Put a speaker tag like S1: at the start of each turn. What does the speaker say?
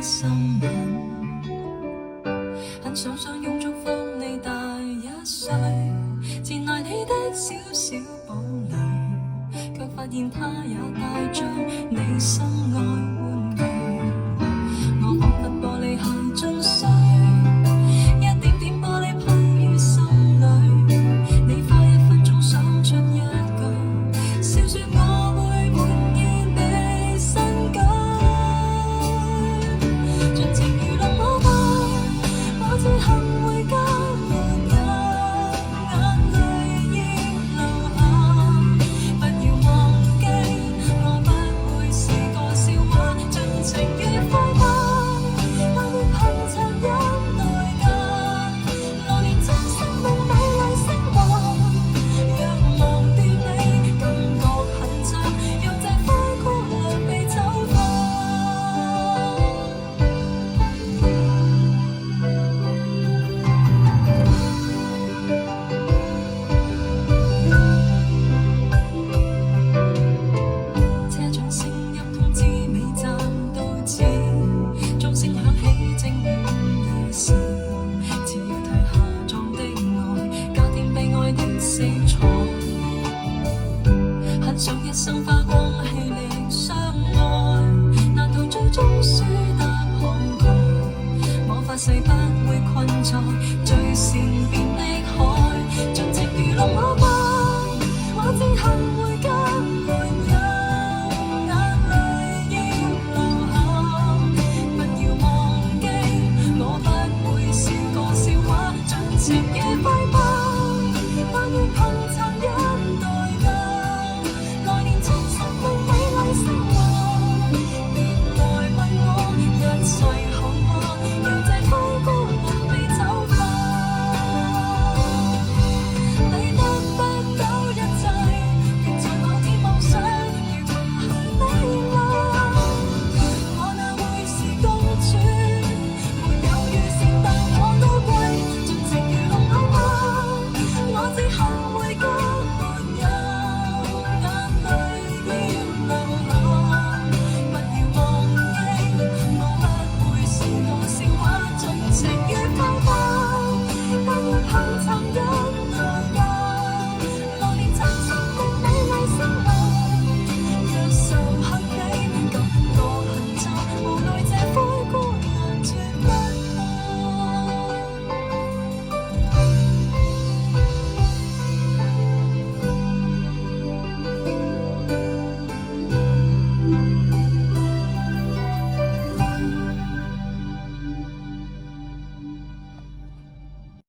S1: 心吻，很想用祝福你大1歲，纏來你的小小堡壘，卻發現它也帶着你心愛玩具。我彷彿玻璃鞋進水，一點點玻璃鋪於心裏，你花1分鐘想出一句，笑說我會滿意被新居。盡情愚弄我吧，我最恨回家沒有眼淚要流下，不要忘記我不會是個笑話，盡情愉快吧，我會憑殘忍代價，流連真生命美麗升華，若忘掉你感覺很差，讓這灰姑娘被醜化。車長聲音通知尾站到此，鐘聲響起正午2時，只要褪下妝的愛，加添悲哀的色彩，很想一生花光氣力相愛，難逃最終輸得慷慨，魔法世不會困在